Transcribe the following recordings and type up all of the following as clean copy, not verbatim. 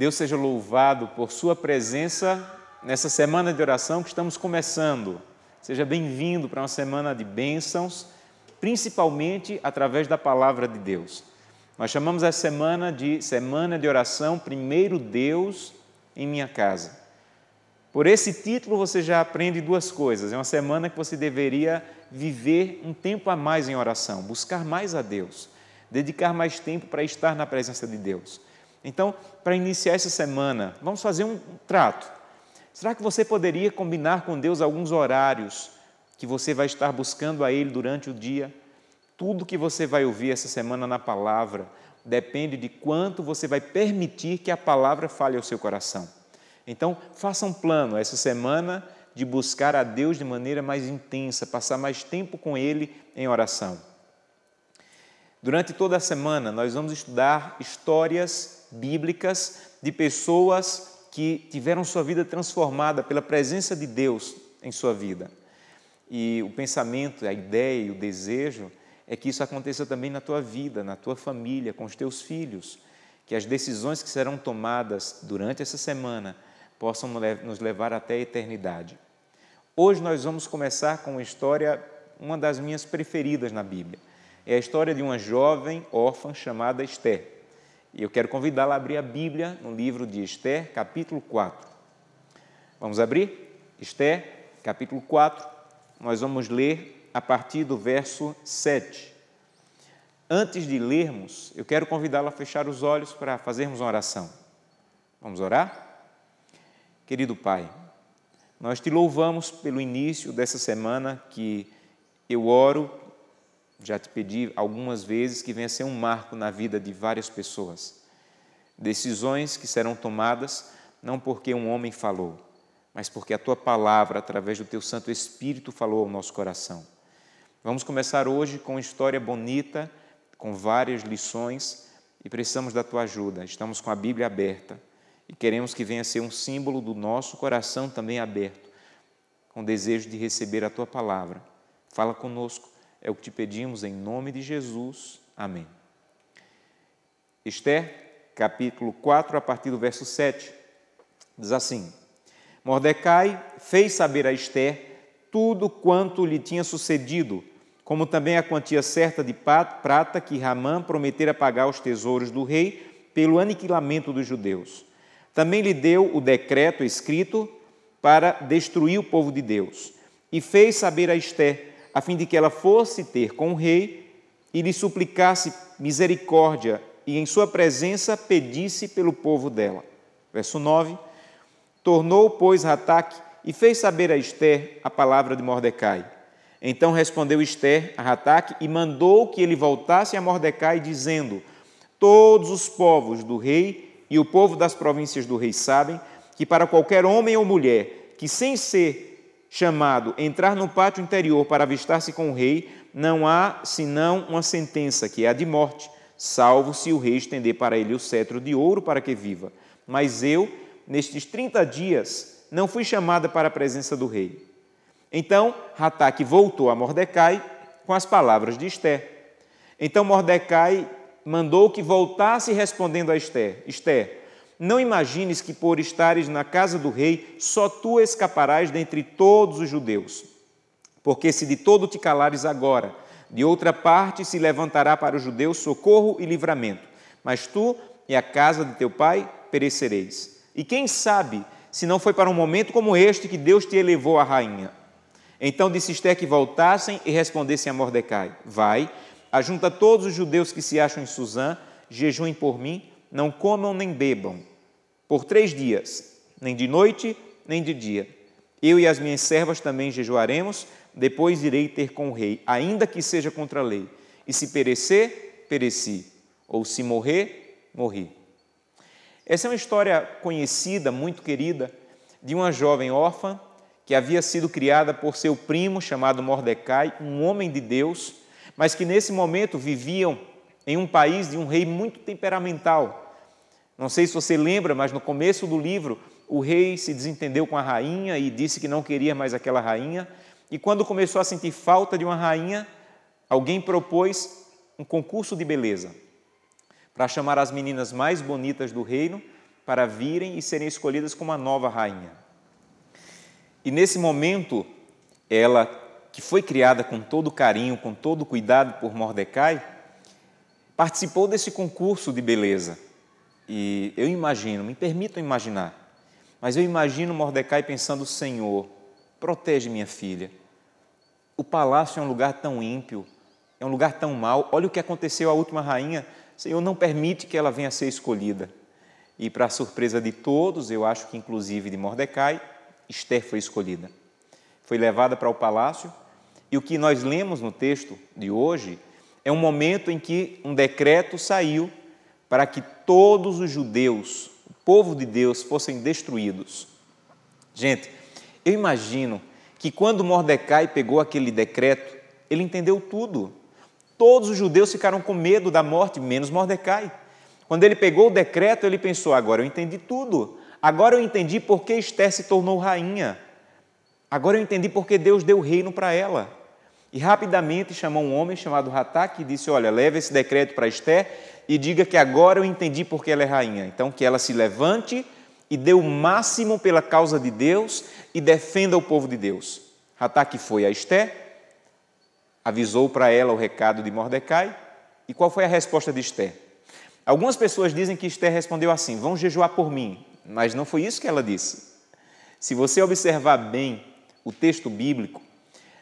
Deus seja louvado por sua presença nessa semana de oração que estamos começando. Seja bem-vindo para uma semana de bênçãos, principalmente através da palavra de Deus. Nós chamamos essa semana de oração, primeiro Deus em minha casa. Por esse título você já aprende duas coisas. É uma semana que você deveria viver um tempo a mais em oração, buscar mais a Deus, dedicar mais tempo para estar na presença de Deus. Então, para iniciar essa semana, vamos fazer um trato. Será que você poderia combinar com Deus alguns horários que você vai estar buscando a Ele durante o dia? Tudo que você vai ouvir essa semana na palavra depende de quanto você vai permitir que a palavra fale ao seu coração. Então, faça um plano essa semana de buscar a Deus de maneira mais intensa, passar mais tempo com Ele em oração. Durante toda a semana, nós vamos estudar histórias bíblicas de pessoas que tiveram sua vida transformada pela presença de Deus em sua vida. E o pensamento, a ideia e o desejo é que isso aconteça também na tua vida, na tua família, com os teus filhos, que as decisões que serão tomadas durante essa semana possam nos levar até a eternidade. Hoje nós vamos começar com uma história, uma das minhas preferidas na Bíblia. É a história de uma jovem órfã chamada Esther. E eu quero convidá-la a abrir a Bíblia no livro de Esther, capítulo 4. Vamos abrir? Esther, capítulo 4. Nós vamos ler a partir do verso 7. Antes de lermos, eu quero convidá-la a fechar os olhos para fazermos uma oração. Vamos orar? Querido Pai, nós te louvamos pelo início dessa semana que eu oro, já te pedi algumas vezes que venha ser um marco na vida de várias pessoas. Decisões que serão tomadas não porque um homem falou, mas porque a Tua palavra, através do Teu Santo Espírito, falou ao nosso coração. Vamos começar hoje com uma história bonita, com várias lições e precisamos da Tua ajuda. Estamos com a Bíblia aberta. E queremos que venha ser um símbolo do nosso coração também aberto, com desejo de receber a Tua palavra. Fala conosco, é o que te pedimos em nome de Jesus. Amém. Esther, capítulo 4, a partir do verso 7, diz assim: Mordecai fez saber a Esther tudo quanto lhe tinha sucedido, como também a quantia certa de prata que Hamã prometera pagar aos tesouros do rei pelo aniquilamento dos judeus. Também lhe deu o decreto escrito para destruir o povo de Deus. E fez saber a Esther, a fim de que ela fosse ter com o rei e lhe suplicasse misericórdia e em sua presença pedisse pelo povo dela. Verso 9. Tornou, pois, Hataque e fez saber a Esther a palavra de Mordecai. Então respondeu Esther a Hataque e mandou que ele voltasse a Mordecai, dizendo: Todos os povos do rei e o povo das províncias do rei sabem que para qualquer homem ou mulher que, sem ser chamado, entrar no pátio interior para avistar-se com o rei, não há senão uma sentença, que é a de morte, salvo se o rei estender para ele o cetro de ouro para que viva. Mas eu, nestes 30 dias, não fui chamada para a presença do rei. Então Hataque voltou a Mordecai com as palavras de Esther. Então Mordecai mandou que voltasse respondendo a Esther: Esther, não imagines que por estares na casa do rei, só tu escaparás dentre todos os judeus. Porque se de todo te calares agora, de outra parte se levantará para os judeus socorro e livramento. Mas tu e a casa de teu pai perecereis. E quem sabe, se não foi para um momento como este que Deus te elevou à rainha. Então disse Esther que voltassem e respondessem a Mordecai: Vai, ajunta todos os judeus que se acham em Susã, jejuem por mim, não comam nem bebam, por 3 dias, nem de noite, nem de dia. Eu e as minhas servas também jejuaremos, depois irei ter com o rei, ainda que seja contra a lei. E se perecer, pereci, ou se morrer, morri. Essa é uma história conhecida, muito querida, de uma jovem órfã que havia sido criada por seu primo chamado Mordecai, um homem de Deus, mas que nesse momento viviam em um país de um rei muito temperamental. Não sei se você lembra, mas no começo do livro, o rei se desentendeu com a rainha e disse que não queria mais aquela rainha. E quando começou a sentir falta de uma rainha, alguém propôs um concurso de beleza para chamar as meninas mais bonitas do reino para virem e serem escolhidas como a nova rainha. E nesse momento, ela, que foi criada com todo carinho, com todo cuidado por Mordecai, participou desse concurso de beleza. E eu imagino, me permitam imaginar, mas eu imagino Mordecai pensando: Senhor, protege minha filha. O palácio é um lugar tão ímpio, é um lugar tão mau. Olha o que aconteceu à última rainha. Senhor, não permite que ela venha a ser escolhida. E, para a surpresa de todos, eu acho que inclusive de Mordecai, Esther foi escolhida. Foi levada para o palácio, e o que nós lemos no texto de hoje é um momento em que um decreto saiu para que todos os judeus, o povo de Deus, fossem destruídos. Gente, eu imagino que quando Mordecai pegou aquele decreto, ele entendeu tudo. Todos os judeus ficaram com medo da morte, menos Mordecai. Quando ele pegou o decreto, ele pensou: agora eu entendi tudo. Agora eu entendi por que Esther se tornou rainha. Agora eu entendi por que Deus deu o reino para ela. E rapidamente chamou um homem chamado Hataque e disse: olha, leva esse decreto para Esther e diga que agora eu entendi por que ela é rainha. Então, que ela se levante e dê o máximo pela causa de Deus e defenda o povo de Deus. Hataque foi a Esther, avisou para ela o recado de Mordecai. E qual foi a resposta de Esther? Algumas pessoas dizem que Esther respondeu assim: vão jejuar por mim. Mas não foi isso que ela disse. Se você observar bem o texto bíblico,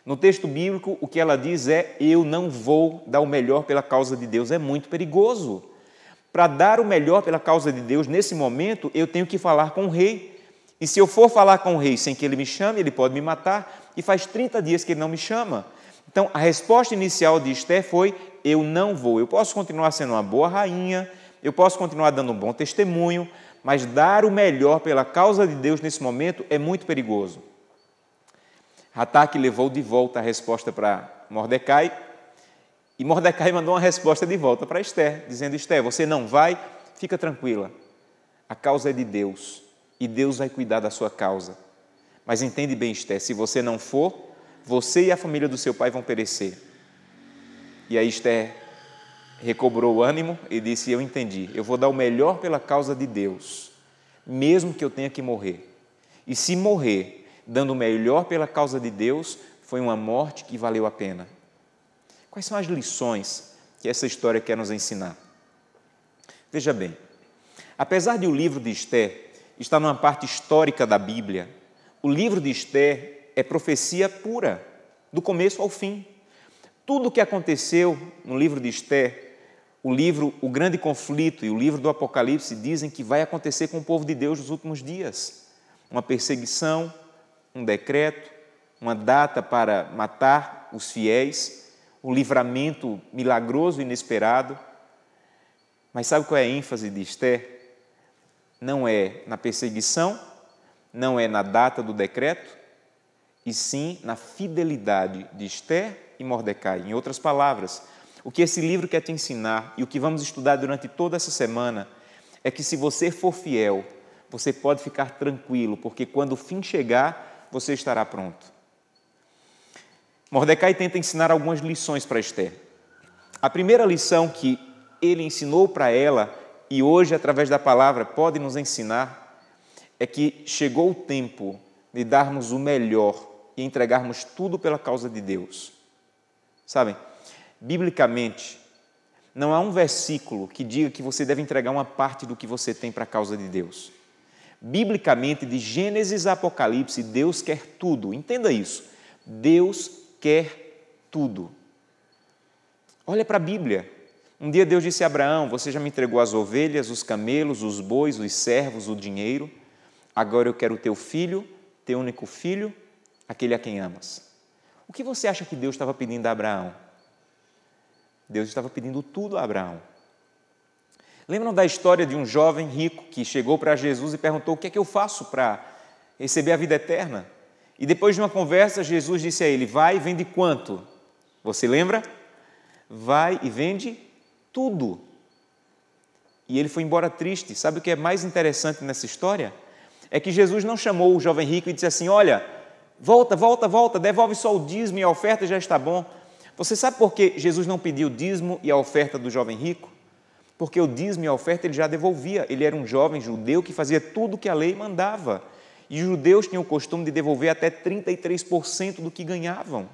no texto bíblico o que ela diz é: eu não vou dar o melhor pela causa de Deus. É muito perigoso. Para dar o melhor pela causa de Deus, nesse momento, eu tenho que falar com o rei. E se eu for falar com o rei sem que ele me chame, ele pode me matar. E faz 30 dias que ele não me chama. Então, a resposta inicial de Esther foi: eu não vou. Eu posso continuar sendo uma boa rainha, eu posso continuar dando um bom testemunho, mas dar o melhor pela causa de Deus nesse momento é muito perigoso. Hataque levou de volta a resposta para Mordecai, e Mordecai mandou uma resposta de volta para Esther, dizendo: Esther, você não vai? Fica tranquila. A causa é de Deus, e Deus vai cuidar da sua causa. Mas entende bem, Esther, se você não for, você e a família do seu pai vão perecer. E aí Esther recobrou o ânimo e disse: eu entendi, eu vou dar o melhor pela causa de Deus, mesmo que eu tenha que morrer. E se morrer dando o melhor pela causa de Deus, foi uma morte que valeu a pena. Quais são as lições que essa história quer nos ensinar? Veja bem, apesar de o livro de Esther estar numa parte histórica da Bíblia, o livro de Esther é profecia pura, do começo ao fim. Tudo o que aconteceu no livro de Esther, o grande conflito e o livro do Apocalipse dizem que vai acontecer com o povo de Deus nos últimos dias. Uma perseguição, um decreto, uma data para matar os fiéis, o livramento milagroso e inesperado. Mas sabe qual é a ênfase de Esther? Não é na perseguição, não é na data do decreto, e sim na fidelidade de Esther e Mordecai. Em outras palavras, o que esse livro quer te ensinar e o que vamos estudar durante toda essa semana é que se você for fiel, você pode ficar tranquilo, porque quando o fim chegar, você estará pronto. Mordecai tenta ensinar algumas lições para Esther. A primeira lição que ele ensinou para ela, e hoje, através da palavra, pode nos ensinar, é que chegou o tempo de darmos o melhor e entregarmos tudo pela causa de Deus. Sabem, biblicamente, não há um versículo que diga que você deve entregar uma parte do que você tem para a causa de Deus. Biblicamente, de Gênesis a Apocalipse, Deus quer tudo. Entenda isso. Deus quer tudo. Olha para a Bíblia. Um dia Deus disse a Abraão: você já me entregou as ovelhas, os camelos, os bois, os servos, o dinheiro. Agora eu quero o teu filho, teu único filho, aquele a quem amas. O que você acha que Deus estava pedindo a Abraão? Deus estava pedindo tudo a Abraão. Lembram da história de um jovem rico que chegou para Jesus e perguntou: o que é que eu faço para receber a vida eterna? E depois de uma conversa, Jesus disse a ele: vai e vende quanto? Você lembra? Vai e vende tudo. E ele foi embora triste. Sabe o que é mais interessante nessa história? É que Jesus não chamou o jovem rico e disse assim: olha, volta, devolve só o dízimo e a oferta já está bom. Você sabe por que Jesus não pediu o dízimo e a oferta do jovem rico? porque o dízimo e a oferta ele já devolvia. Ele era um jovem judeu que fazia tudo o que a lei mandava. E os judeus tinham o costume de devolver até 33% do que ganhavam.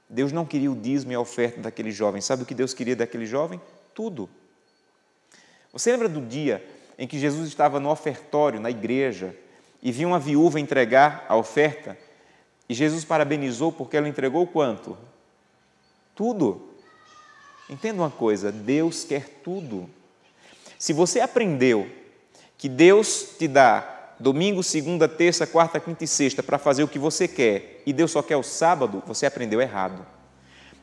Deus não queria o dízimo e a oferta daquele jovem. Sabe o que Deus queria daquele jovem? Tudo. Você lembra do dia em que Jesus estava no ofertório, na igreja, e viu uma viúva entregar a oferta, e Jesus parabenizou porque ela entregou quanto? Tudo. Entenda uma coisa, Deus quer tudo. Se você aprendeu que Deus te dá domingo, segunda, terça, quarta, quinta e sexta para fazer o que você quer, e Deus só quer o sábado, você aprendeu errado.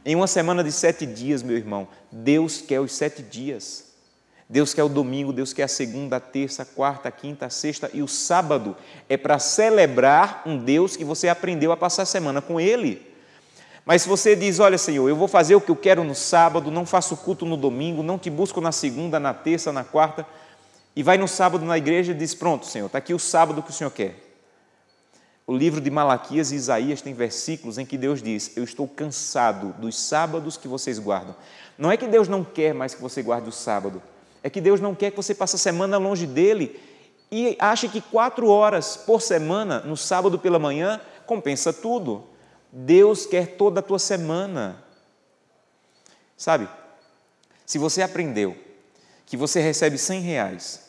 Em uma semana de 7 dias, meu irmão, Deus quer os 7 dias. Deus quer o domingo, Deus quer a segunda, a terça, a quarta, a quinta, a sexta, e o sábado é para celebrar um Deus que você aprendeu a passar a semana com Ele. Mas se você diz, olha Senhor, eu vou fazer o que eu quero no sábado, não faço culto no domingo, não te busco na segunda, na terça, na quarta, e vai no sábado na igreja e diz, pronto Senhor, está aqui o sábado que o Senhor quer. O livro de Malaquias e Isaías tem versículos em que Deus diz, eu estou cansado dos sábados que vocês guardam. Não é que Deus não quer mais que você guarde o sábado, é que Deus não quer que você passe a semana longe dEle e ache que 4 horas por semana, no sábado pela manhã, compensa tudo. Deus quer toda a tua semana. Sabe, se você aprendeu que você recebe R$100,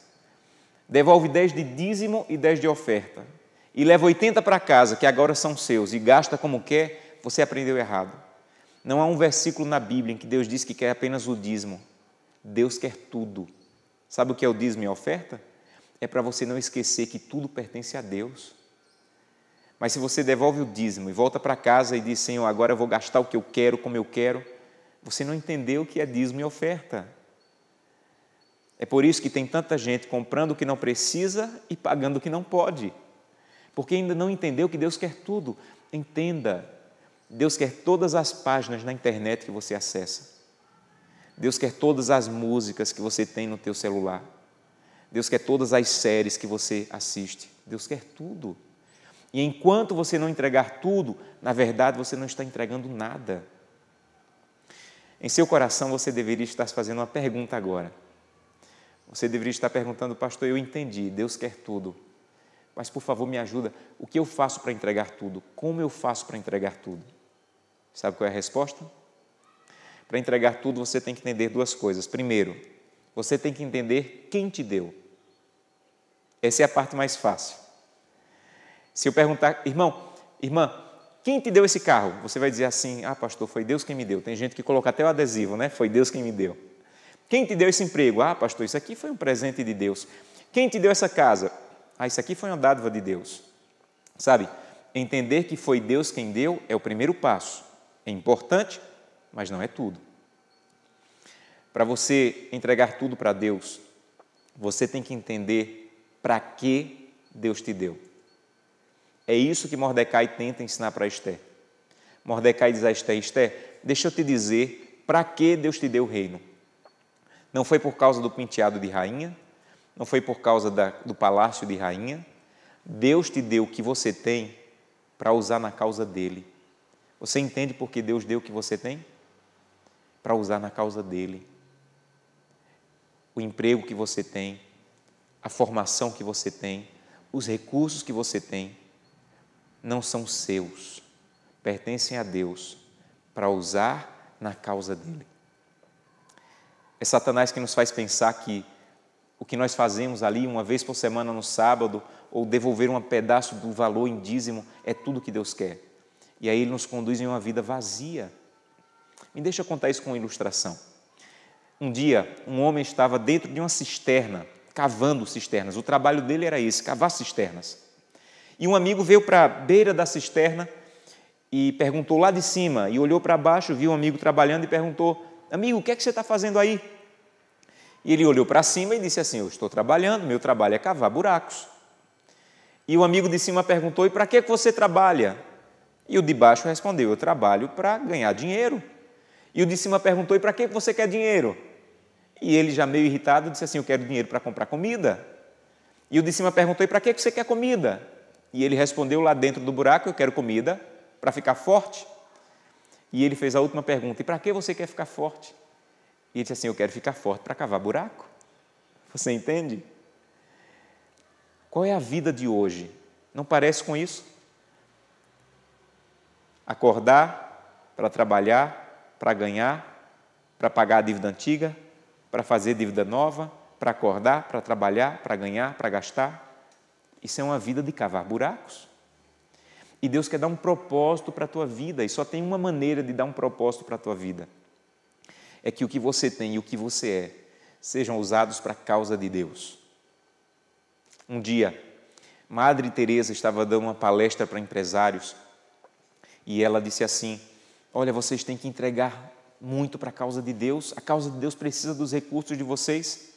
devolve 10 de dízimo e 10 de oferta, e leva 80 para casa, que agora são seus, e gasta como quer, você aprendeu errado. Não há um versículo na Bíblia em que Deus diz que quer apenas o dízimo. Deus quer tudo. Sabe o que é o dízimo e a oferta? É para você não esquecer que tudo pertence a Deus. Mas se você devolve o dízimo e volta para casa e diz, Senhor, agora eu vou gastar o que eu quero, como eu quero, você não entendeu o que é dízimo e oferta. É por isso que tem tanta gente comprando o que não precisa e pagando o que não pode. Porque ainda não entendeu que Deus quer tudo. Entenda, Deus quer todas as páginas na internet que você acessa. Deus quer todas as músicas que você tem no teu celular. Deus quer todas as séries que você assiste. Deus quer tudo. E enquanto você não entregar tudo, na verdade você não está entregando nada. Em seu coração você deveria estar se fazendo uma pergunta agora. Você deveria estar perguntando, pastor, eu entendi, Deus quer tudo. Mas por favor me ajuda, o que eu faço para entregar tudo? Como eu faço para entregar tudo? Sabe qual é a resposta? Para entregar tudo você tem que entender 2 coisas. Primeiro, você tem que entender quem te deu. Essa é a parte mais fácil. Se eu perguntar, irmã, quem te deu esse carro? Você vai dizer assim, pastor, foi Deus quem me deu. Tem gente que coloca até o adesivo, né? Foi Deus quem me deu. Quem te deu esse emprego? Pastor, isso aqui foi um presente de Deus. Quem te deu essa casa? Isso aqui foi uma dádiva de Deus. Sabe, entender que foi Deus quem deu é o primeiro passo. É importante, mas não é tudo. Para você entregar tudo para Deus, você tem que entender para que Deus te deu. É isso que Mordecai tenta ensinar para Esther. Mordecai diz a Esther, Esther, deixa eu te dizer para que Deus te deu o reino. Não foi por causa do penteado de rainha, não foi por causa do palácio de rainha. Deus te deu o que você tem para usar na causa dele. Você entende por que Deus deu o que você tem? Para usar na causa dele. O emprego que você tem, a formação que você tem, os recursos que você tem, não são seus, pertencem a Deus, para usar na causa dele. É Satanás que nos faz pensar que o que nós fazemos ali uma vez por semana no sábado, ou devolver um pedaço do valor em dízimo, é tudo que Deus quer. E aí ele nos conduz em uma vida vazia. Me deixa contar isso com uma ilustração. Um dia, um homem estava dentro de uma cisterna, cavando cisternas. O trabalho dele era esse, cavar cisternas. E um amigo veio para a beira da cisterna e perguntou lá de cima, e olhou para baixo, viu um amigo trabalhando e perguntou, amigo, o que é que você está fazendo aí? E ele olhou para cima e disse assim, eu estou trabalhando, meu trabalho é cavar buracos. E o amigo de cima perguntou, e para que você trabalha? E o de baixo respondeu, eu trabalho para ganhar dinheiro. E o de cima perguntou, e para que você quer dinheiro? E ele, já meio irritado, disse assim, eu quero dinheiro para comprar comida. E o de cima perguntou, e para que você quer comida? E ele respondeu lá dentro do buraco, eu quero comida para ficar forte. E ele fez a última pergunta, e para que você quer ficar forte? E ele disse assim, eu quero ficar forte para cavar buraco. Você entende? Qual é a vida de hoje? Não parece com isso? Acordar para trabalhar, para ganhar, para pagar a dívida antiga, para fazer dívida nova, para acordar, para trabalhar, para ganhar, para gastar. Isso é uma vida de cavar buracos. E Deus quer dar um propósito para a tua vida, e só tem uma maneira de dar um propósito para a tua vida. É que o que você tem e o que você é sejam usados para a causa de Deus. Um dia, Madre Teresa estava dando uma palestra para empresários e ela disse assim, olha, vocês têm que entregar muito para a causa de Deus, a causa de Deus precisa dos recursos de vocês.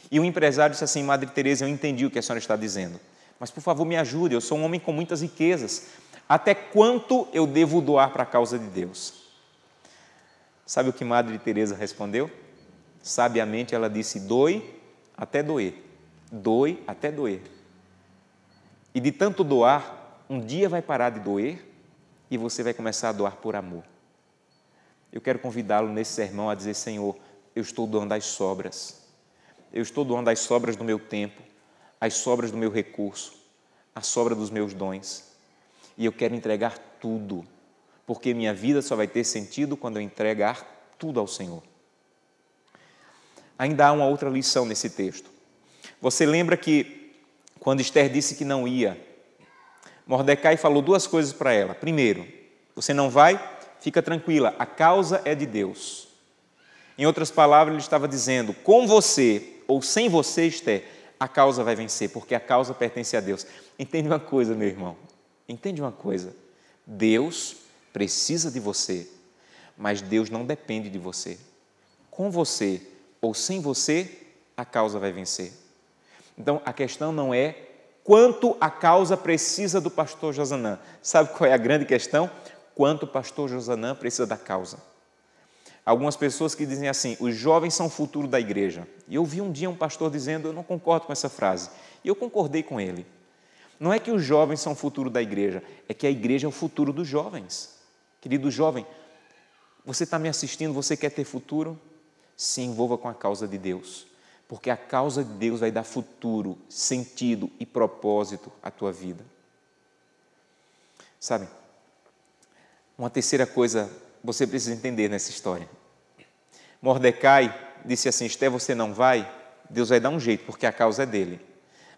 E o empresário disse assim, Madre Teresa, eu entendi o que a senhora está dizendo, mas por favor me ajude, eu sou um homem com muitas riquezas, até quanto eu devo doar para a causa de Deus? Sabe o que Madre Teresa respondeu? Sabiamente ela disse, doe até doer, doe até doer. E de tanto doar, um dia vai parar de doer e você vai começar a doar por amor. Eu quero convidá-lo nesse sermão a dizer, Senhor, eu estou doando as sobras. Eu estou doando as sobras do meu tempo, as sobras do meu recurso, a sobra dos meus dons. E eu quero entregar tudo, porque minha vida só vai ter sentido quando eu entregar tudo ao Senhor. Ainda há uma outra lição nesse texto. Você lembra que quando Esther disse que não ia, Mordecai falou duas coisas para ela. Primeiro, você não vai? Fica tranquila, a causa é de Deus. Em outras palavras, ele estava dizendo, com você ou sem você, Esther, a causa vai vencer, porque a causa pertence a Deus. Entende uma coisa, meu irmão? Entende uma coisa? Deus precisa de você, mas Deus não depende de você. Com você ou sem você, a causa vai vencer. Então, a questão não é quanto a causa precisa do pastor Josanã. Sabe qual é a grande questão? Quanto o pastor Josanã precisa da causa. Algumas pessoas que dizem assim, os jovens são o futuro da igreja. E eu vi um dia um pastor dizendo, eu não concordo com essa frase. E eu concordei com ele. Não é que os jovens são o futuro da igreja, é que a igreja é o futuro dos jovens. Querido jovem, você está me assistindo, você quer ter futuro? Se envolva com a causa de Deus, porque a causa de Deus vai dar futuro, sentido e propósito à tua vida. Sabe, uma terceira coisa você precisa entender nessa história. Mordecai disse assim, Esther, você não vai? Deus vai dar um jeito, porque a causa é dele.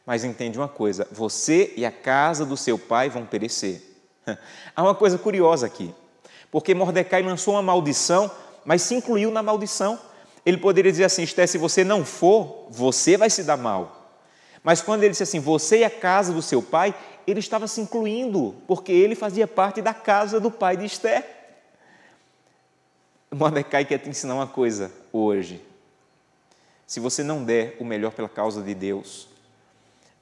Mas entende uma coisa, você e a casa do seu pai vão perecer. Há uma coisa curiosa aqui, porque Mordecai lançou uma maldição, mas se incluiu na maldição. Ele poderia dizer assim, Esther, se você não for, você vai se dar mal. Mas quando ele disse assim, você e a casa do seu pai, ele estava se incluindo, porque ele fazia parte da casa do pai de Esther. Mordecai quer te ensinar uma coisa hoje. Se você não der o melhor pela causa de Deus,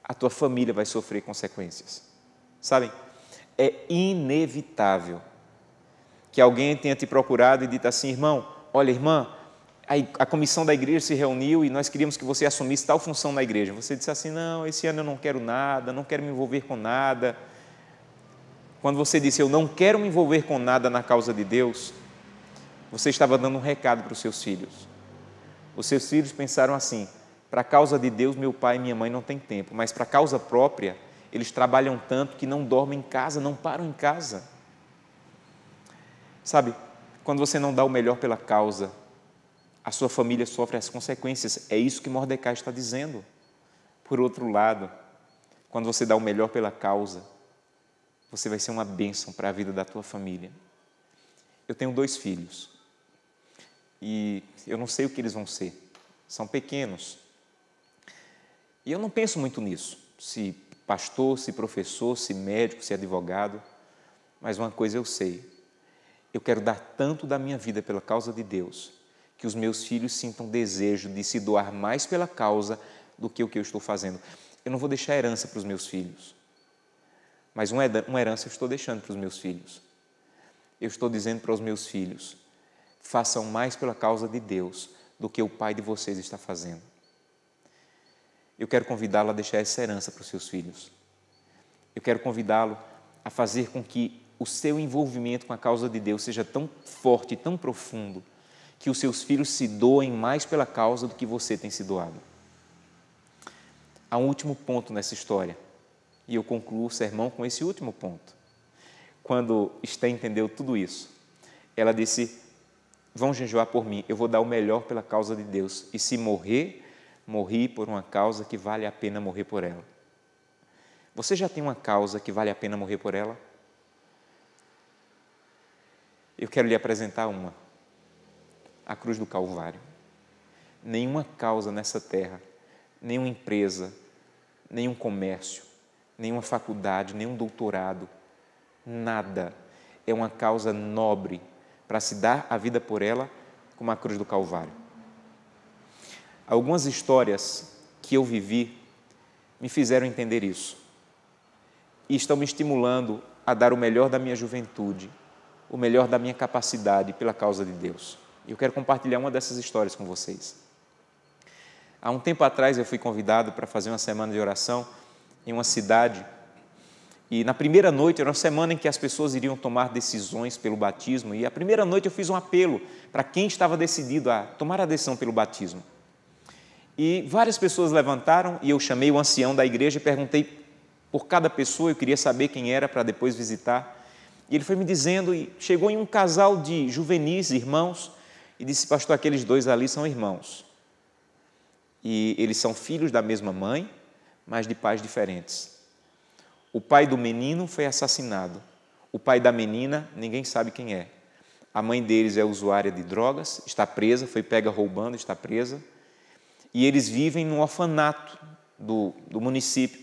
a tua família vai sofrer consequências. Sabem? É inevitável que alguém tenha te procurado e dito assim, irmão, olha, irmã, a comissão da igreja se reuniu e nós queríamos que você assumisse tal função na igreja. Você disse assim, não, esse ano eu não quero nada, não quero me envolver com nada. Quando você disse, eu não quero me envolver com nada na causa de Deus, você estava dando um recado para os seus filhos. Os seus filhos pensaram assim, para a causa de Deus, meu pai e minha mãe não têm tempo, mas para a causa própria, eles trabalham tanto que não dormem em casa, não param em casa. Sabe, quando você não dá o melhor pela causa, a sua família sofre as consequências. É isso que Mordecai está dizendo. Por outro lado, quando você dá o melhor pela causa, você vai ser uma bênção para a vida da tua família. Eu tenho 2 filhos e eu não sei o que eles vão ser. São pequenos. E eu não penso muito nisso, se pastor, se professor, se médico, se advogado, mas uma coisa eu sei, eu quero dar tanto da minha vida pela causa de Deus, que os meus filhos sintam desejo de se doar mais pela causa do que o que eu estou fazendo. Eu não vou deixar herança para os meus filhos, mas uma herança eu estou deixando para os meus filhos. Eu estou dizendo para os meus filhos, façam mais pela causa de Deus do que o pai de vocês está fazendo. Eu quero convidá-lo a deixar essa herança para os seus filhos. Eu quero convidá-lo a fazer com que o seu envolvimento com a causa de Deus seja tão forte, tão profundo, que os seus filhos se doem mais pela causa do que você tem se doado. Há um último ponto nessa história, e eu concluo o sermão com esse último ponto. Quando Esté entendeu tudo isso, ela disse: vão jejuar por mim, eu vou dar o melhor pela causa de Deus, e se morrer, morri por uma causa que vale a pena morrer por ela. Você já tem uma causa que vale a pena morrer por ela? Eu quero lhe apresentar uma: a cruz do Calvário. Nenhuma causa nessa terra, nenhuma empresa, nenhum comércio, nenhuma faculdade, nenhum doutorado, nada é uma causa nobre para se dar a vida por ela como a cruz do Calvário. Algumas histórias que eu vivi me fizeram entender isso e estão me estimulando a dar o melhor da minha juventude, o melhor da minha capacidade pela causa de Deus. Eu quero compartilhar uma dessas histórias com vocês. Há um tempo atrás eu fui convidado para fazer uma semana de oração em uma cidade, e na primeira noite era uma semana em que as pessoas iriam tomar decisões pelo batismo, e a primeira noite eu fiz um apelo para quem estava decidido a tomar a decisão pelo batismo. E várias pessoas levantaram e eu chamei o ancião da igreja e perguntei por cada pessoa, eu queria saber quem era para depois visitar. E ele foi me dizendo, e chegou em um casal de juvenis, irmãos, e disse: pastor, aqueles dois ali são irmãos. E eles são filhos da mesma mãe, mas de pais diferentes. O pai do menino foi assassinado. O pai da menina, ninguém sabe quem é. A mãe deles é usuária de drogas, está presa, foi pega roubando, está presa. E eles vivem no orfanato do município.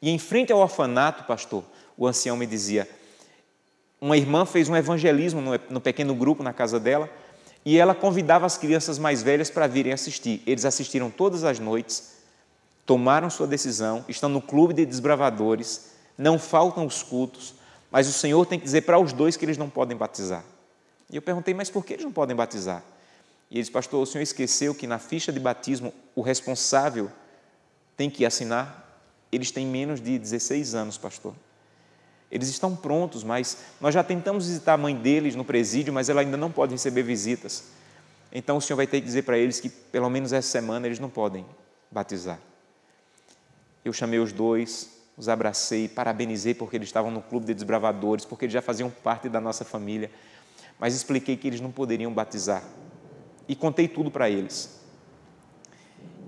E em frente ao orfanato, pastor, o ancião me dizia, uma irmã fez um evangelismo no pequeno grupo na casa dela, e ela convidava as crianças mais velhas para virem assistir. Eles assistiram todas as noites, tomaram sua decisão, estão no clube de desbravadores, não faltam os cultos, mas o Senhor tem que dizer para os dois que eles não podem batizar. E eu perguntei, mas por que eles não podem batizar? E ele disse, pastor, o senhor esqueceu que na ficha de batismo o responsável tem que assinar? Eles têm menos de 16 anos, pastor. Eles estão prontos, mas nós já tentamos visitar a mãe deles no presídio, mas ela ainda não pode receber visitas. Então o senhor vai ter que dizer para eles que pelo menos essa semana eles não podem batizar. Eu chamei os dois, os abracei, parabenizei porque eles estavam no clube de desbravadores, porque eles já faziam parte da nossa família, mas expliquei que eles não poderiam batizar. E contei tudo para eles.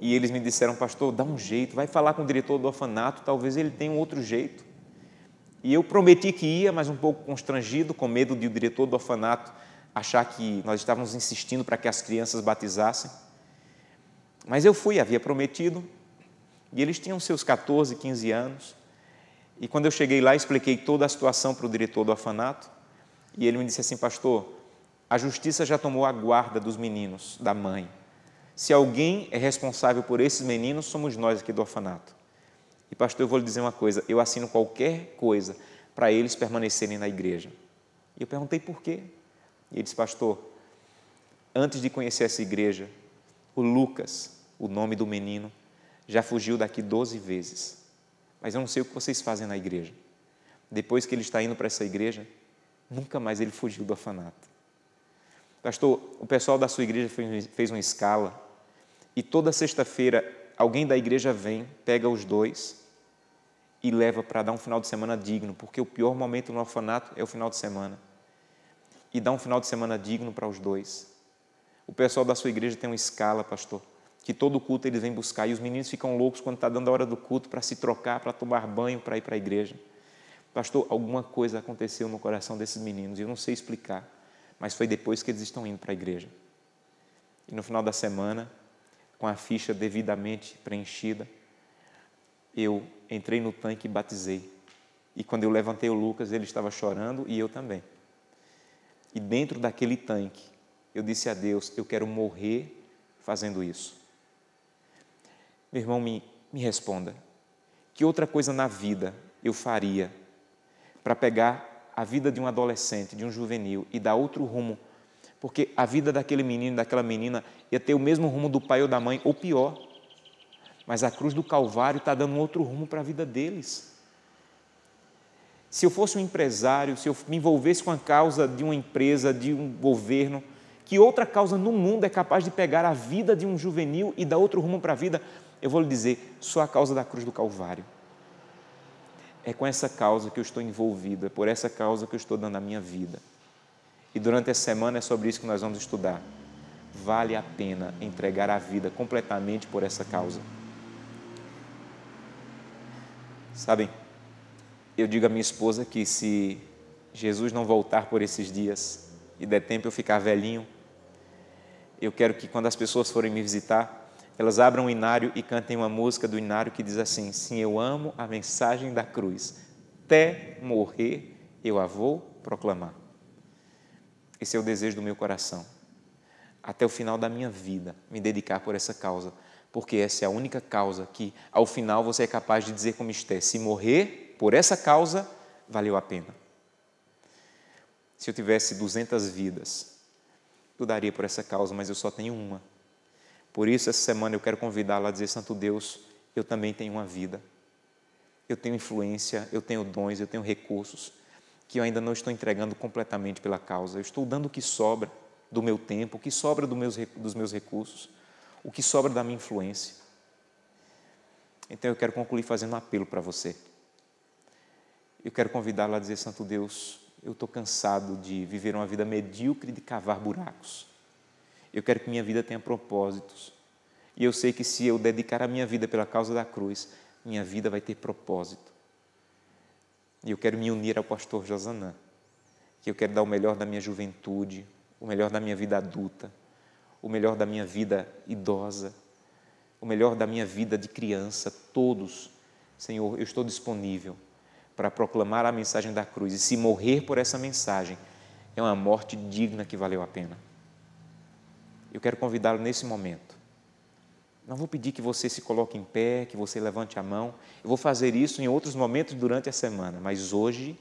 E eles me disseram, pastor, dá um jeito, vai falar com o diretor do orfanato, talvez ele tenha um outro jeito. E eu prometi que ia, mas um pouco constrangido, com medo de o diretor do orfanato achar que nós estávamos insistindo para que as crianças batizassem. Mas eu fui, havia prometido, e eles tinham seus 14, 15 anos. E quando eu cheguei lá, expliquei toda a situação para o diretor do orfanato, e ele me disse assim, pastor, a justiça já tomou a guarda dos meninos, da mãe. Se alguém é responsável por esses meninos, somos nós aqui do orfanato. E pastor, eu vou lhe dizer uma coisa, eu assino qualquer coisa para eles permanecerem na igreja. E eu perguntei por quê. E ele disse, pastor, antes de conhecer essa igreja, o Lucas, o nome do menino, já fugiu daqui 12 vezes. Mas eu não sei o que vocês fazem na igreja. Depois que ele está indo para essa igreja, nunca mais ele fugiu do orfanato. Pastor, o pessoal da sua igreja fez uma escala e toda sexta-feira alguém da igreja vem, pega os dois e leva para dar um final de semana digno, porque o pior momento no orfanato é o final de semana. E dá um final de semana digno para os dois. O pessoal da sua igreja tem uma escala, pastor, que todo culto eles vêm buscar, e os meninos ficam loucos quando está dando a hora do culto para se trocar, para tomar banho, para ir para a igreja. Pastor, alguma coisa aconteceu no coração desses meninos, e eu não sei explicar, mas foi depois que eles estão indo para a igreja. E no final da semana, com a ficha devidamente preenchida, eu entrei no tanque e batizei. E quando eu levantei o Lucas, ele estava chorando e eu também. E dentro daquele tanque, eu disse a Deus, eu quero morrer fazendo isso. Meu irmão, me responda, que outra coisa na vida eu faria para pegar a vida de um adolescente, de um juvenil e dar outro rumo? Porque a vida daquele menino, daquela menina, ia ter o mesmo rumo do pai ou da mãe, ou pior. Mas a cruz do Calvário está dando um outro rumo para a vida deles. Se eu fosse um empresário, se eu me envolvesse com a causa de uma empresa, de um governo, Que outra causa no mundo é capaz de pegar a vida de um juvenil e dar outro rumo para a vida? Eu vou lhe dizer, só a causa da cruz do Calvário. É com essa causa que eu estou envolvido, é por essa causa que eu estou dando a minha vida. E durante essa semana é sobre isso que nós vamos estudar. Vale a pena entregar a vida completamente por essa causa. Sabem, eu digo à minha esposa que se Jesus não voltar por esses dias e der tempo eu ficar velhinho, eu quero que quando as pessoas forem me visitar, elas abram o inário e cantem uma música do inário que diz assim: sim, eu amo a mensagem da cruz, até morrer eu a vou proclamar. Esse é o desejo do meu coração, até o final da minha vida, me dedicar por essa causa, porque essa é a única causa que, ao final, você é capaz de dizer como Esther: se morrer por essa causa, valeu a pena. Se eu tivesse 200 vidas, eu daria por essa causa, mas eu só tenho uma. Por isso, essa semana eu quero convidá-la a dizer: Santo Deus, eu também tenho uma vida, eu tenho influência, eu tenho dons, eu tenho recursos, que eu ainda não estou entregando completamente pela causa. Eu estou dando o que sobra do meu tempo, o que sobra dos meus recursos, o que sobra da minha influência. Então eu quero concluir fazendo um apelo para você. Eu quero convidá-la a dizer: Santo Deus, eu estou cansado de viver uma vida medíocre de cavar buracos. Eu quero que minha vida tenha propósitos. E eu sei que se eu dedicar a minha vida pela causa da cruz, minha vida vai ter propósito. E eu quero me unir ao pastor Josanã, que eu quero dar o melhor da minha juventude, o melhor da minha vida adulta, o melhor da minha vida idosa, o melhor da minha vida de criança, todos. Senhor, eu estou disponível para proclamar a mensagem da cruz, e se morrer por essa mensagem, é uma morte digna que valeu a pena. Eu quero convidá-lo nesse momento. Não vou pedir que você se coloque em pé, que você levante a mão. Eu vou fazer isso em outros momentos durante a semana, mas hoje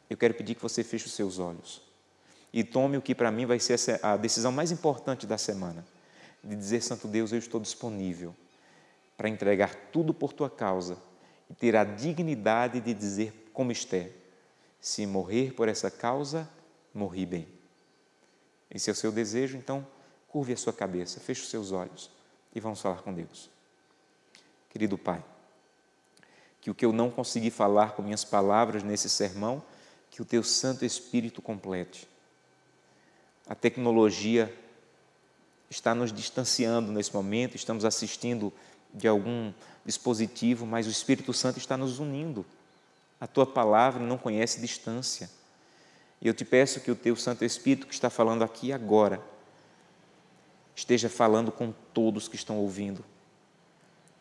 eu quero pedir que você feche os seus olhos e tome o que para mim vai ser a decisão mais importante da semana, de dizer: Santo Deus, eu estou disponível para entregar tudo por tua causa e ter a dignidade de dizer como Esther: se morrer por essa causa, morri bem. Esse é o seu desejo, então curve a sua cabeça, feche os seus olhos e vamos falar com Deus. Querido Pai, que o que eu não consegui falar com minhas palavras nesse sermão, que o Teu Santo Espírito complete. A tecnologia está nos distanciando nesse momento, estamos assistindo de algum dispositivo, mas o Espírito Santo está nos unindo. A Tua palavra não conhece distância. E eu te peço que o Teu Santo Espírito, que está falando aqui agora, esteja falando com todos que estão ouvindo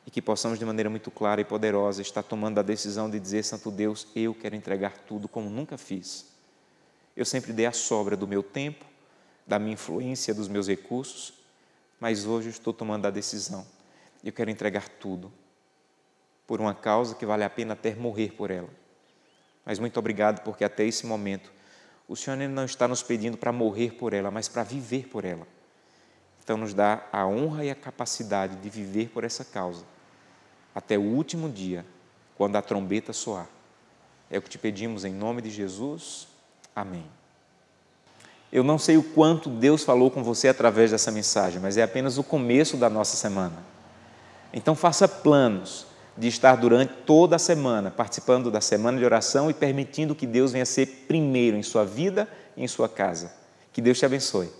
e que possamos de maneira muito clara e poderosa estar tomando a decisão de dizer: Santo Deus, eu quero entregar tudo como nunca fiz. Eu sempre dei a sobra do meu tempo, da minha influência, dos meus recursos, mas hoje eu estou tomando a decisão. Eu quero entregar tudo por uma causa que vale a pena até morrer por ela. Mas muito obrigado, porque até esse momento o Senhor não está nos pedindo para morrer por ela, mas para viver por ela. Então nos dá a honra e a capacidade de viver por essa causa, até o último dia, quando a trombeta soar. É o que te pedimos em nome de Jesus. Amém. Eu não sei o quanto Deus falou com você através dessa mensagem, mas é apenas o começo da nossa semana. Então faça planos de estar durante toda a semana participando da semana de oração e permitindo que Deus venha ser primeiro em sua vida e em sua casa. Que Deus te abençoe.